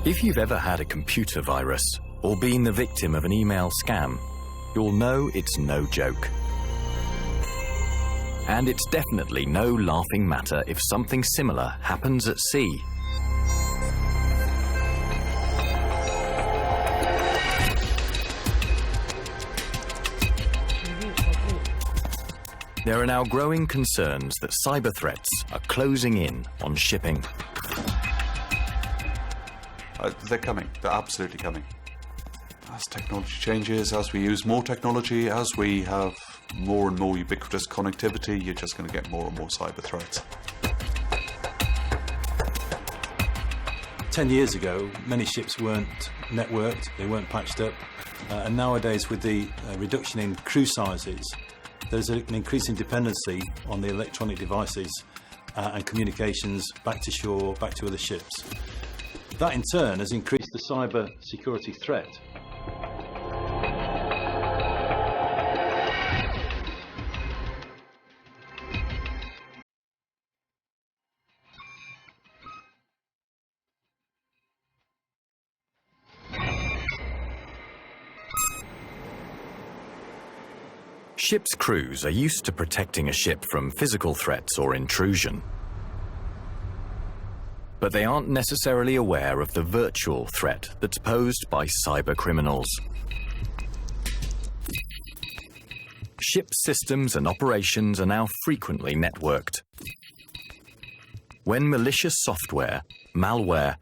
If you've ever had a computer virus or been the victim of an email scam, you'll know it's no joke. And it's definitely no laughing matter if something similar happens at sea. There are now growing concerns that cyber threats are closing in on shipping. They're coming. They're absolutely coming. As technology changes, as we use more technology, as we have more and more ubiquitous connectivity, you're just going to get more and more cyber threats. 10 years ago, many ships weren't networked, they weren't patched up, and nowadays with the reduction in crew sizes, there's an increasing dependency on the electronic devices and communications back to shore, back to other ships. That in turn has increased the cyber security threat. Ships' crews are used to protecting a ship from physical threats or intrusion. But they aren't necessarily aware of the virtual threat that's posed by cyber criminals. Ship systems and operations are now frequently networked. When malicious software, malware,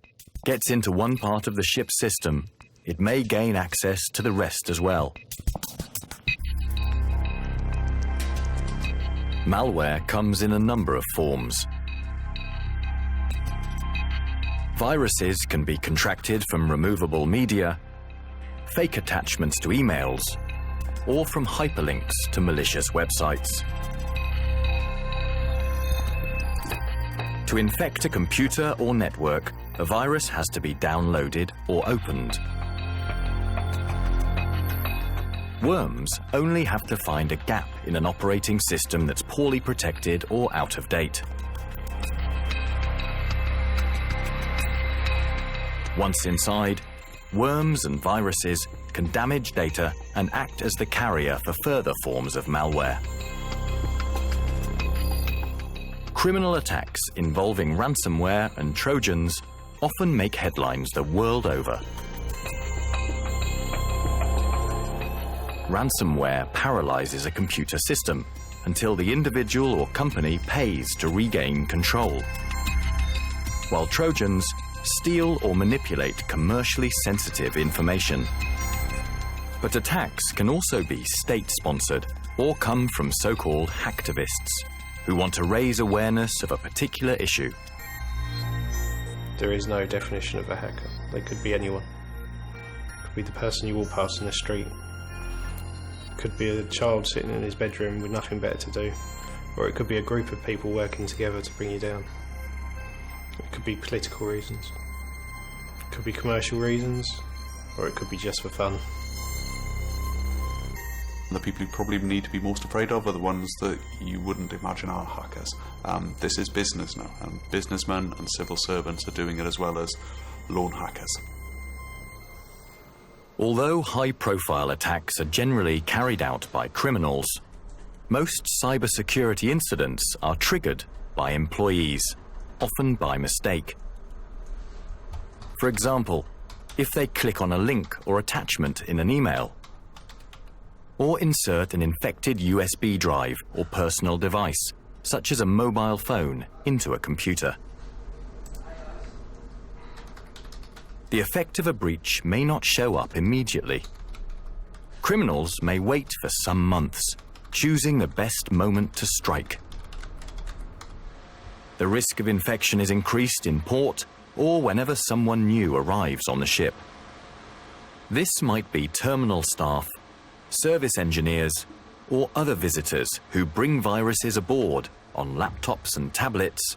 gets into one part of the ship's system, it may gain access to the rest as well. Malware comes in a number of forms. Viruses can be contracted from removable media, fake attachments to emails, or from hyperlinks to malicious websites. To infect a computer or network, a virus has to be downloaded or opened. Worms only have to find a gap in an operating system that's poorly protected or out of date. Once inside, worms and viruses can damage data and act as the carrier for further forms of malware. Criminal attacks involving ransomware and Trojans often make headlines the world over. Ransomware paralyzes a computer system until the individual or company pays to regain control, while Trojans steal or manipulate commercially sensitive information. But attacks can also be state-sponsored or come from so-called hacktivists who want to raise awareness of a particular issue. There is no definition of a hacker. They could be anyone. Could be the person you walk past in the street. Could be a child sitting in his bedroom with nothing better to do. Or it could be a group of people working together to bring you down. It could be political reasons. It could be commercial reasons. Or it could be just for fun. The people you probably need to be most afraid of are the ones that you wouldn't imagine are hackers. This is business now, and businessmen and civil servants are doing it as well as lone hackers. Although high-profile attacks are generally carried out by criminals, most cybersecurity incidents are triggered by employees, often by mistake. For example, if they click on a link or attachment in an email, or insert an infected USB drive or personal device, such as a mobile phone, into a computer. The effect of a breach may not show up immediately. Criminals may wait for some months, choosing the best moment to strike. The risk of infection is increased in port or whenever someone new arrives on the ship. This might be terminal staff, service engineers, or other visitors who bring viruses aboard on laptops and tablets,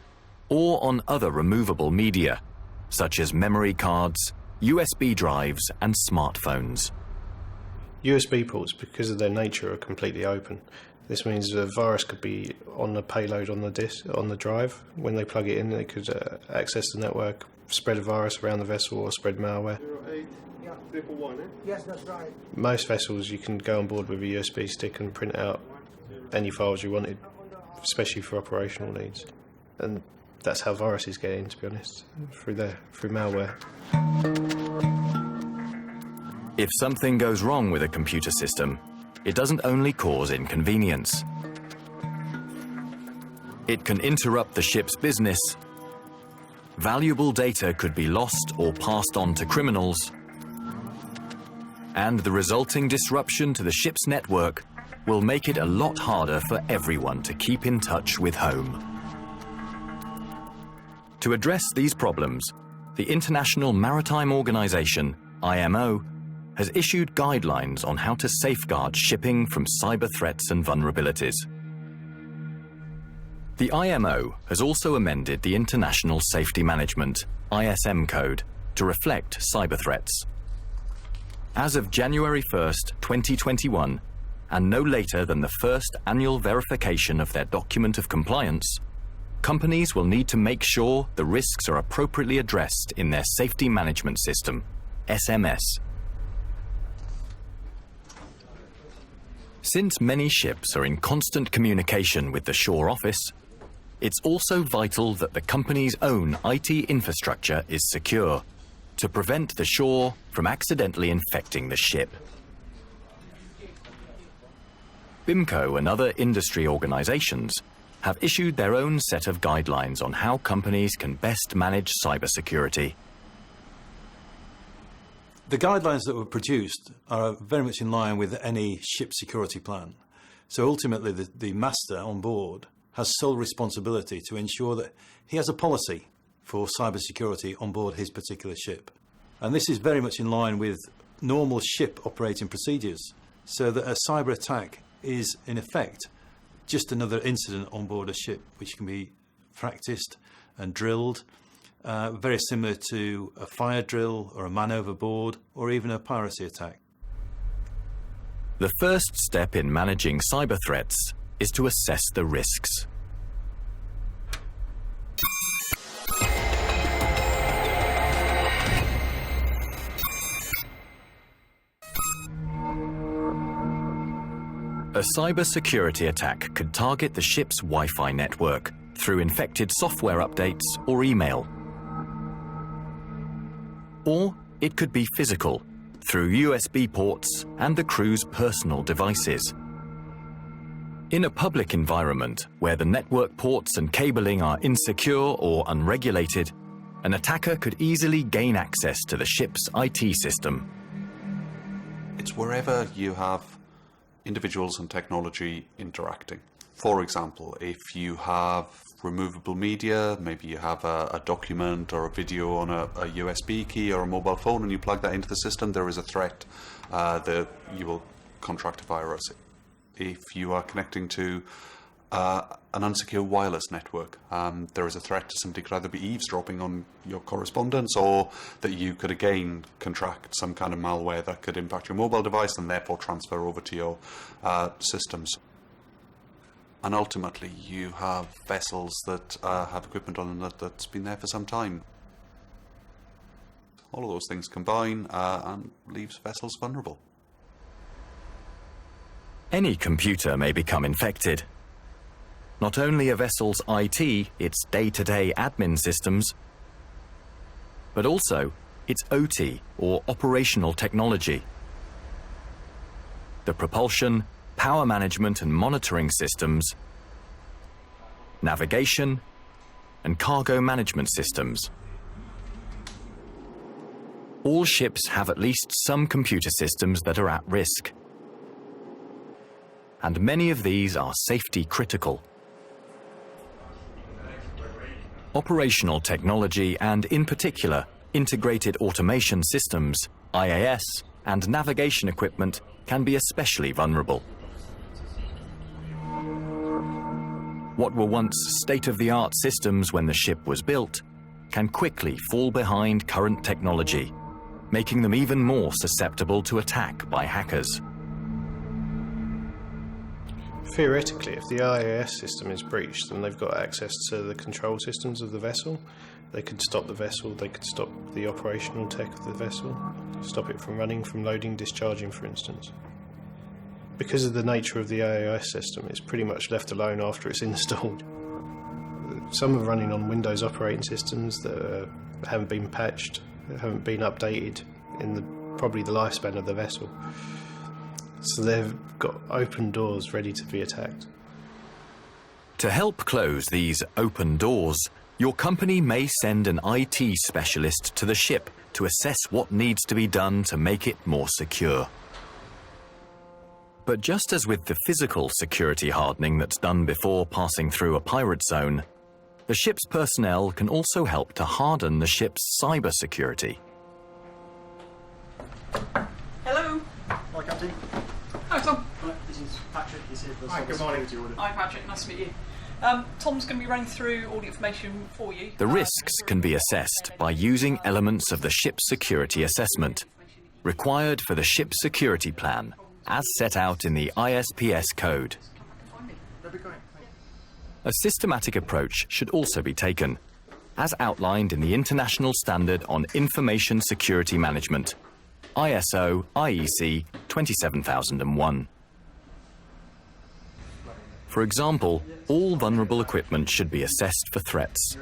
or on other removable media, such as memory cards, USB drives, and smartphones. USB ports, because of their nature, are completely open. This means a virus could be on the payload on the disk, on the drive. When they plug it in, they could access the network, spread a virus around the vessel, or spread malware. 08-111, eh? Yes, that's right. Most vessels you can go on board with a USB stick and print out any files you wanted, especially for operational needs. And that's how viruses get in, to be honest, through malware. If something goes wrong with a computer system, it doesn't only cause inconvenience. It can interrupt the ship's business. Valuable data could be lost or passed on to criminals. And the resulting disruption to the ship's network will make it a lot harder for everyone to keep in touch with home. To address these problems, the International Maritime Organization, IMO, has issued guidelines on how to safeguard shipping from cyber threats and vulnerabilities. The IMO has also amended the International Safety Management, ISM code, to reflect cyber threats. As of January 1st, 2021, and no later than the first annual verification of their document of compliance, companies will need to make sure the risks are appropriately addressed in their Safety Management System, SMS. Since many ships are in constant communication with the shore office, it's also vital that the company's own IT infrastructure is secure to prevent the shore from accidentally infecting the ship. BIMCO and other industry organizations have issued their own set of guidelines on how companies can best manage cybersecurity. The guidelines that were produced are very much in line with any ship security plan. So ultimately, the master on board has sole responsibility to ensure that he has a policy for cybersecurity on board his particular ship. And this is very much in line with normal ship operating procedures, so that a cyber attack is, in effect, just another incident on board a ship, which can be practiced and drilled, very similar to a fire drill or a man overboard or even a piracy attack. The first step in managing cyber threats is to assess the risks. A cybersecurity attack could target the ship's Wi-Fi network through infected software updates or email. Or it could be physical, through USB ports and the crew's personal devices. In a public environment where the network ports and cabling are insecure or unregulated, an attacker could easily gain access to the ship's IT system. It's wherever you have individuals and technology interacting. For example, if you have removable media, maybe you have a document or a video on a USB key or a mobile phone, and you plug that into the system, there is a threat that you will contract a virus. If you are connecting to an unsecure wireless network, there is a threat that somebody could either be eavesdropping on your correspondence, or that you could again contract some kind of malware that could impact your mobile device and therefore transfer over to your systems. And ultimately, you have vessels that have equipment on them that's been there for some time. All of those things combine and leaves vessels vulnerable. Any computer may become infected. Not only a vessel's IT, its day-to-day admin systems, but also its OT, or operational technology. The propulsion, power management and monitoring systems, navigation, and cargo management systems. All ships have at least some computer systems that are at risk, and many of these are safety critical. Operational technology, and in particular, integrated automation systems, IAS, and navigation equipment can be especially vulnerable. What were once state-of-the-art systems when the ship was built can quickly fall behind current technology, making them even more susceptible to attack by hackers. Theoretically, if the IAS system is breached, then they've got access to the control systems of the vessel. They could stop the vessel, they could stop the operational tech of the vessel, stop it from running, from loading, discharging, for instance. Because of the nature of the IAS system, it's pretty much left alone after it's installed. Some are running on Windows operating systems that haven't been patched, haven't been updated in probably the lifespan of the vessel. So they've got open doors ready to be attacked. To help close these open doors, your company may send an IT specialist to the ship to assess what needs to be done to make it more secure. But just as with the physical security hardening that's done before passing through a pirate zone, the ship's personnel can also help to harden the ship's cyber security. Hello. Hi, Captain. Hi, Tom. Hi, this is Patrick. He's here for Hi, good morning. Hi, Patrick. Nice to meet you. Tom's going to be running through all the information for you. The risks can be assessed by using elements of the ship's security assessment, required for the ship's security plan, as set out in the ISPS code. A systematic approach should also be taken, as outlined in the International Standard on Information Security Management, ISO IEC 27001. For example, all vulnerable equipment should be assessed for threats.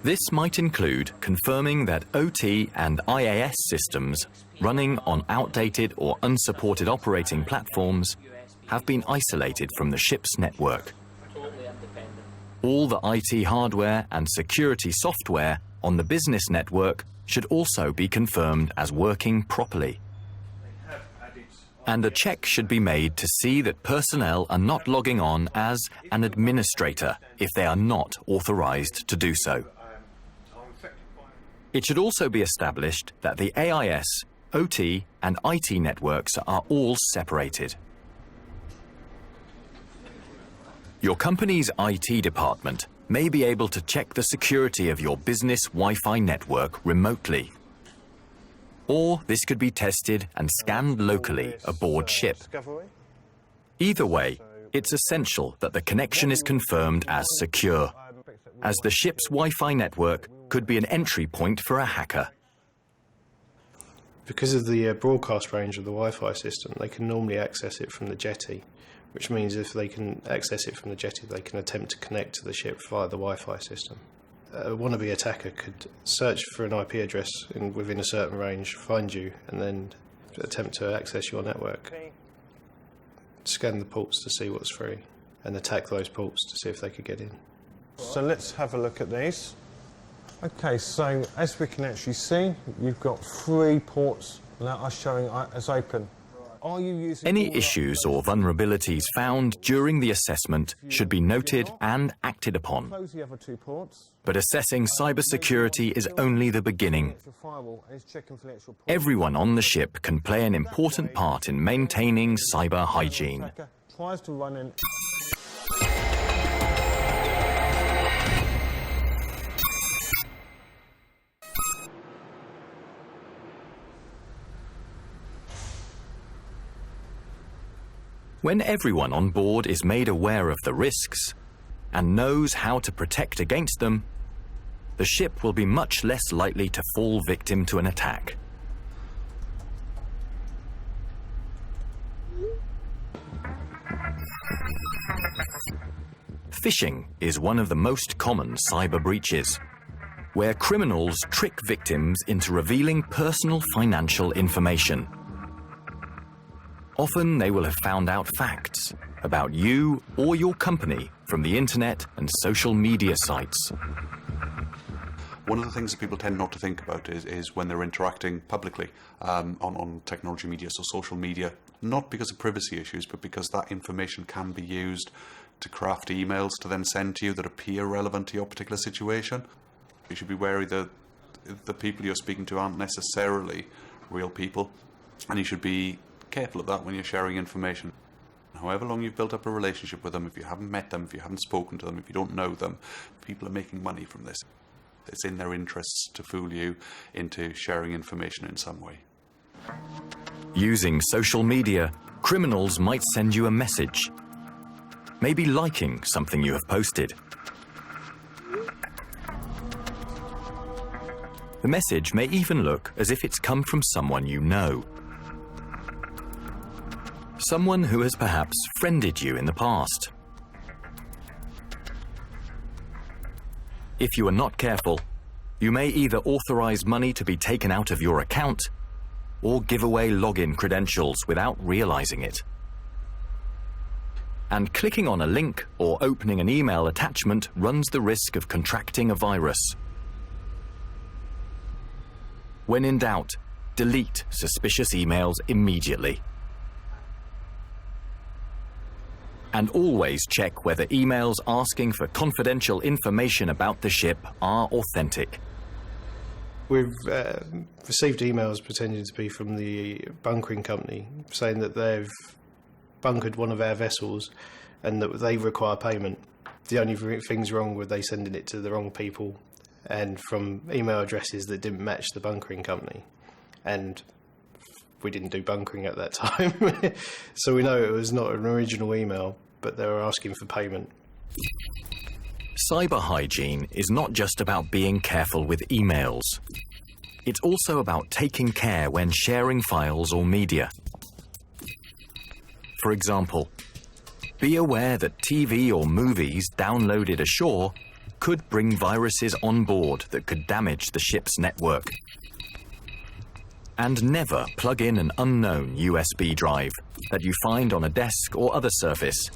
This might include confirming that OT and IAS systems running on outdated or unsupported operating platforms have been isolated from the ship's network. All the IT hardware and security software on the business network should also be confirmed as working properly. And a check should be made to see that personnel are not logging on as an administrator if they are not authorized to do so. It should also be established that the AIS, OT and IT networks are all separated. Your company's IT department may be able to check the security of your business Wi-Fi network remotely. Or this could be tested and scanned locally aboard ship. Either way, it's essential that the connection is confirmed as secure, as the ship's Wi-Fi network could be an entry point for a hacker. Because of the broadcast range of the Wi-Fi system, they can normally access it from the jetty, which means if they can access it from the jetty, they can attempt to connect to the ship via the Wi-Fi system. A wannabe attacker could search for an IP address within a certain range, find you, and then attempt to access your network. Scan the ports to see what's free, and attack those ports to see if they could get in. So let's have a look at these. Okay, so as we can actually see, you've got 3 ports that are showing as open. Are you using Any issues or vulnerabilities found during the assessment should be noted and acted upon. Close the other 2 ports. But assessing cybersecurity is only the beginning. The firewall is checking for the actual port. Everyone on the ship can play an important part in maintaining cyber hygiene. Attacker tries to run in. When everyone on board is made aware of the risks and knows how to protect against them, the ship will be much less likely to fall victim to an attack. Phishing is one of the most common cyber breaches, where criminals trick victims into revealing personal financial information. Often they will have found out facts about you or your company from the internet and social media sites. One of the things that people tend not to think about is when they're interacting publicly on technology media, so social media, not because of privacy issues, but because that information can be used to craft emails to then send to you that appear relevant to your particular situation. You should be wary that the people you're speaking to aren't necessarily real people, and you should be careful of that when you're sharing information. However long you've built up a relationship with them, if you haven't met them, if you haven't spoken to them, if you don't know them, people are making money from this. It's in their interests to fool you into sharing information in some way. Using social media criminals might send you a message, maybe liking something you have posted. The message may even look as if it's come from someone you know. Someone who has perhaps friended you in the past. If you are not careful, you may either authorize money to be taken out of your account or give away login credentials without realizing it. And clicking on a link or opening an email attachment runs the risk of contracting a virus. When in doubt, delete suspicious emails immediately. And always check whether emails asking for confidential information about the ship are authentic. We've received emails pretending to be from the bunkering company saying that they've bunkered one of our vessels and that they require payment. The only thing's wrong with they sending it to the wrong people and from email addresses that didn't match the bunkering company. And we didn't do bunkering at that time. So we know it was not an original email, but they were asking for payment. Cyber hygiene is not just about being careful with emails. It's also about taking care when sharing files or media. For example, be aware that TV or movies downloaded ashore could bring viruses on board that could damage the ship's network. And never plug in an unknown USB drive that you find on a desk or other surface.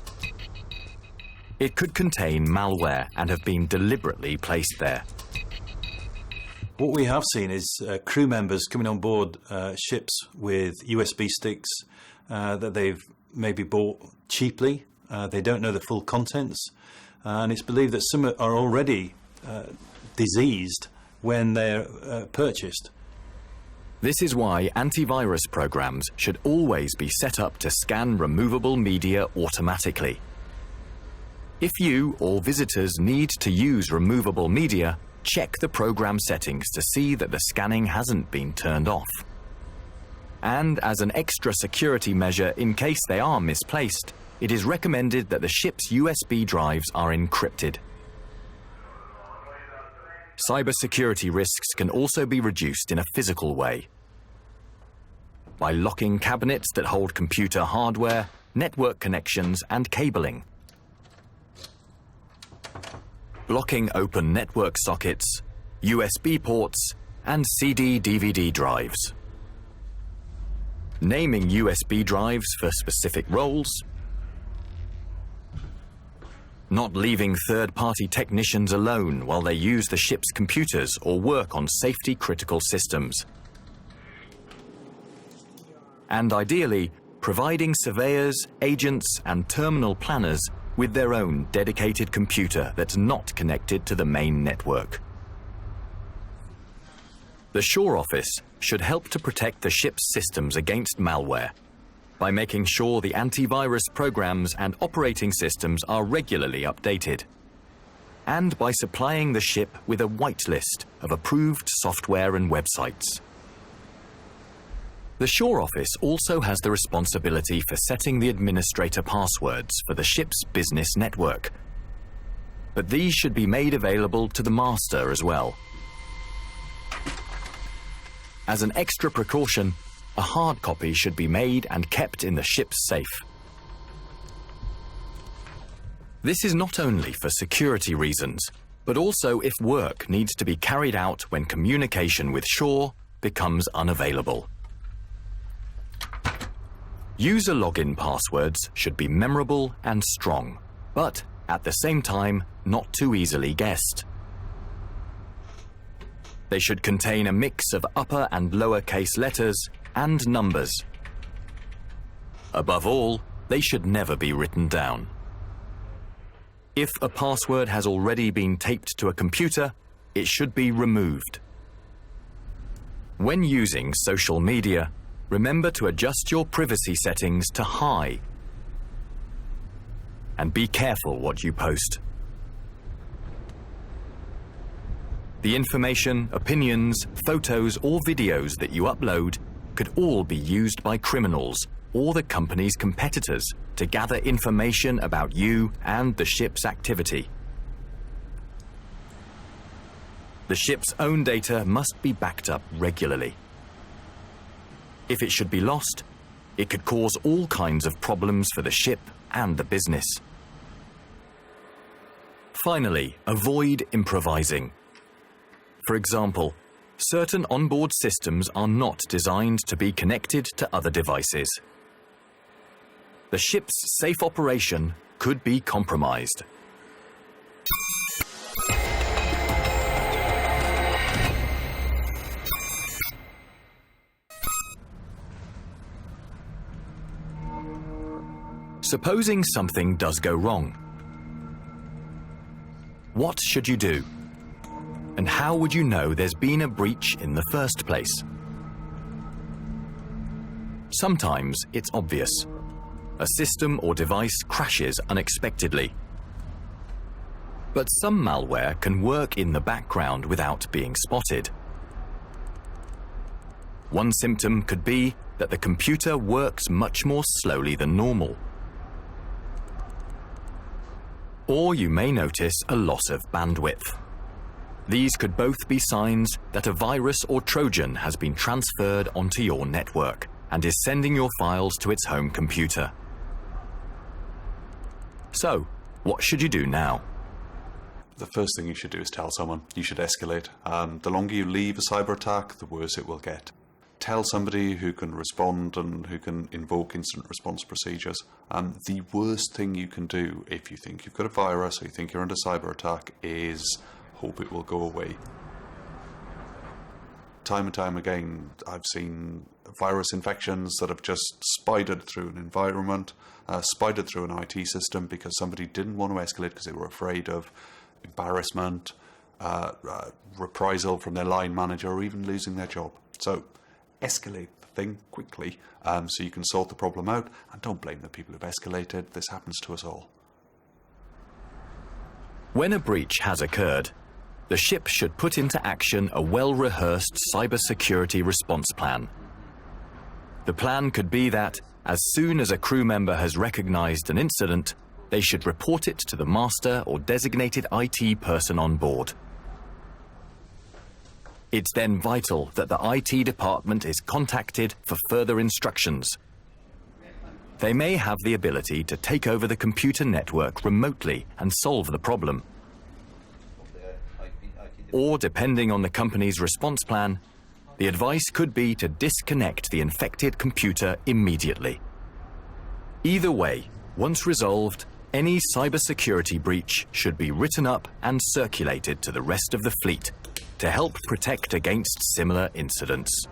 It could contain malware and have been deliberately placed there. What we have seen is crew members coming on board ships with USB sticks that they've maybe bought cheaply. They don't know the full contents. And it's believed that some are already diseased when they're purchased. This is why antivirus programs should always be set up to scan removable media automatically. If you or visitors need to use removable media, check the program settings to see that the scanning hasn't been turned off. And as an extra security measure in case they are misplaced, it is recommended that the ship's USB drives are encrypted. Cybersecurity risks can also be reduced in a physical way. By locking cabinets that hold computer hardware, network connections and cabling. Blocking open network sockets, USB ports and CD/DVD drives. Naming USB drives for specific roles. Not leaving third-party technicians alone while they use the ship's computers or work on safety-critical systems. And ideally, providing surveyors, agents and terminal planners with their own dedicated computer that's not connected to the main network. The shore office should help to protect the ship's systems against malware by making sure the antivirus programs and operating systems are regularly updated, and by supplying the ship with a whitelist of approved software and websites. The shore office also has the responsibility for setting the administrator passwords for the ship's business network, but these should be made available to the master as well. As an extra precaution, a hard copy should be made and kept in the ship's safe. This is not only for security reasons, but also if work needs to be carried out when communication with shore becomes unavailable. User login passwords should be memorable and strong, but at the same time, not too easily guessed. They should contain a mix of upper and lowercase letters and numbers. Above all, they should never be written down. If a password has already been taped to a computer, it should be removed. When using social media, remember to adjust your privacy settings to high. And be careful what you post. The information, opinions, photos or videos that you upload could all be used by criminals or the company's competitors to gather information about you and the ship's activity. The ship's own data must be backed up regularly. If it should be lost, it could cause all kinds of problems for the ship and the business. Finally, avoid improvising. For example, certain onboard systems are not designed to be connected to other devices. The ship's safe operation could be compromised. Supposing something does go wrong. What should you do? And how would you know there's been a breach in the first place? Sometimes it's obvious. A system or device crashes unexpectedly. But some malware can work in the background without being spotted. One symptom could be that the computer works much more slowly than normal. Or you may notice a loss of bandwidth. These could both be signs that a virus or Trojan has been transferred onto your network and is sending your files to its home computer. So, what should you do now? The first thing you should do is tell someone. You should escalate. The longer you leave a cyber attack, the worse it will get. Tell somebody who can respond and who can invoke incident response procedures. The worst thing you can do if you think you've got a virus or you think you're under cyber attack is hope it will go away. Time and time again, I've seen virus infections that have just spidered through an environment, spidered through an IT system because somebody didn't want to escalate because they were afraid of embarrassment, reprisal from their line manager, or even losing their job. So escalate the thing quickly so you can sort the problem out, and don't blame the people who've escalated. This happens to us all. When a breach has occurred, the ship should put into action a well-rehearsed cybersecurity response plan. The plan could be that, as soon as a crew member has recognized an incident, they should report it to the master or designated IT person on board. It's then vital that the IT department is contacted for further instructions. They may have the ability to take over the computer network remotely and solve the problem. Or, depending on the company's response plan, the advice could be to disconnect the infected computer immediately. Either way, once resolved, any cybersecurity breach should be written up and circulated to the rest of the fleet to help protect against similar incidents.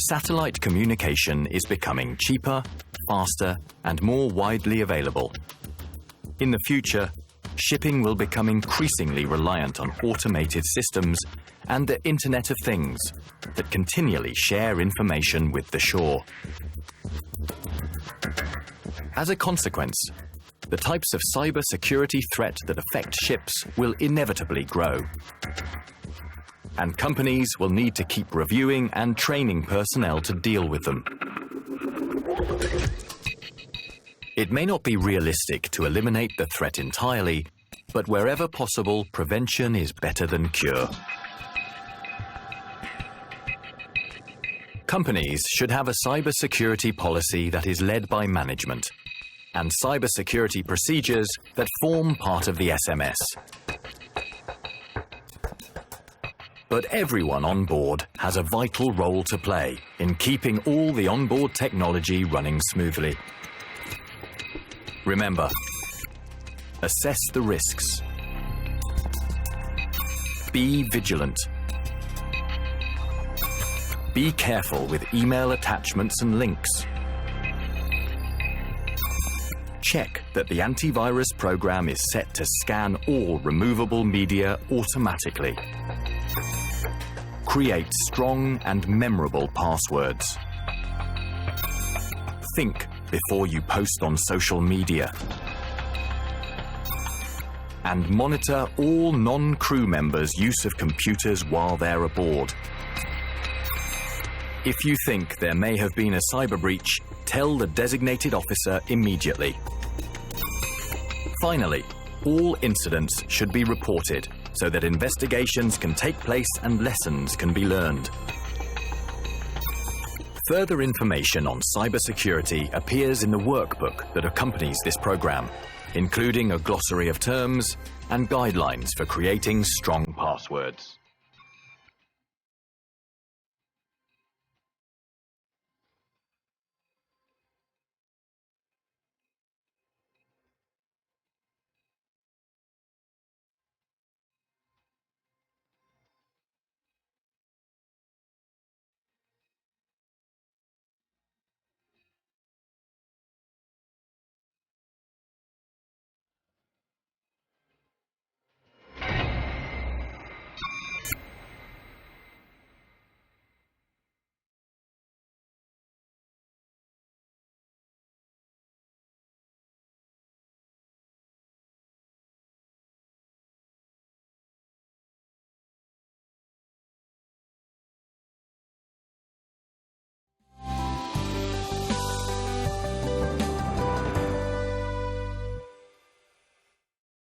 Satellite communication is becoming cheaper, faster, and more widely available. In the future, shipping will become increasingly reliant on automated systems and the Internet of Things that continually share information with the shore. As a consequence, the types of cybersecurity threat that affect ships will inevitably grow. And companies will need to keep reviewing and training personnel to deal with them. It may not be realistic to eliminate the threat entirely, but wherever possible, prevention is better than cure. Companies should have a cybersecurity policy that is led by management, and cybersecurity procedures that form part of the SMS. But everyone on board has a vital role to play in keeping all the onboard technology running smoothly. Remember, assess the risks. Be vigilant. Be careful with email attachments and links. Check that the antivirus program is set to scan all removable media automatically. Create strong and memorable passwords. think before you post on social media. And monitor all non-crew members' use of computers while they're aboard. If you think there may have been a cyber breach, tell the designated officer immediately. Finally, all incidents should be reported so that investigations can take place and lessons can be learned. Further information on cybersecurity appears in the workbook that accompanies this program, including a glossary of terms and guidelines for creating strong passwords.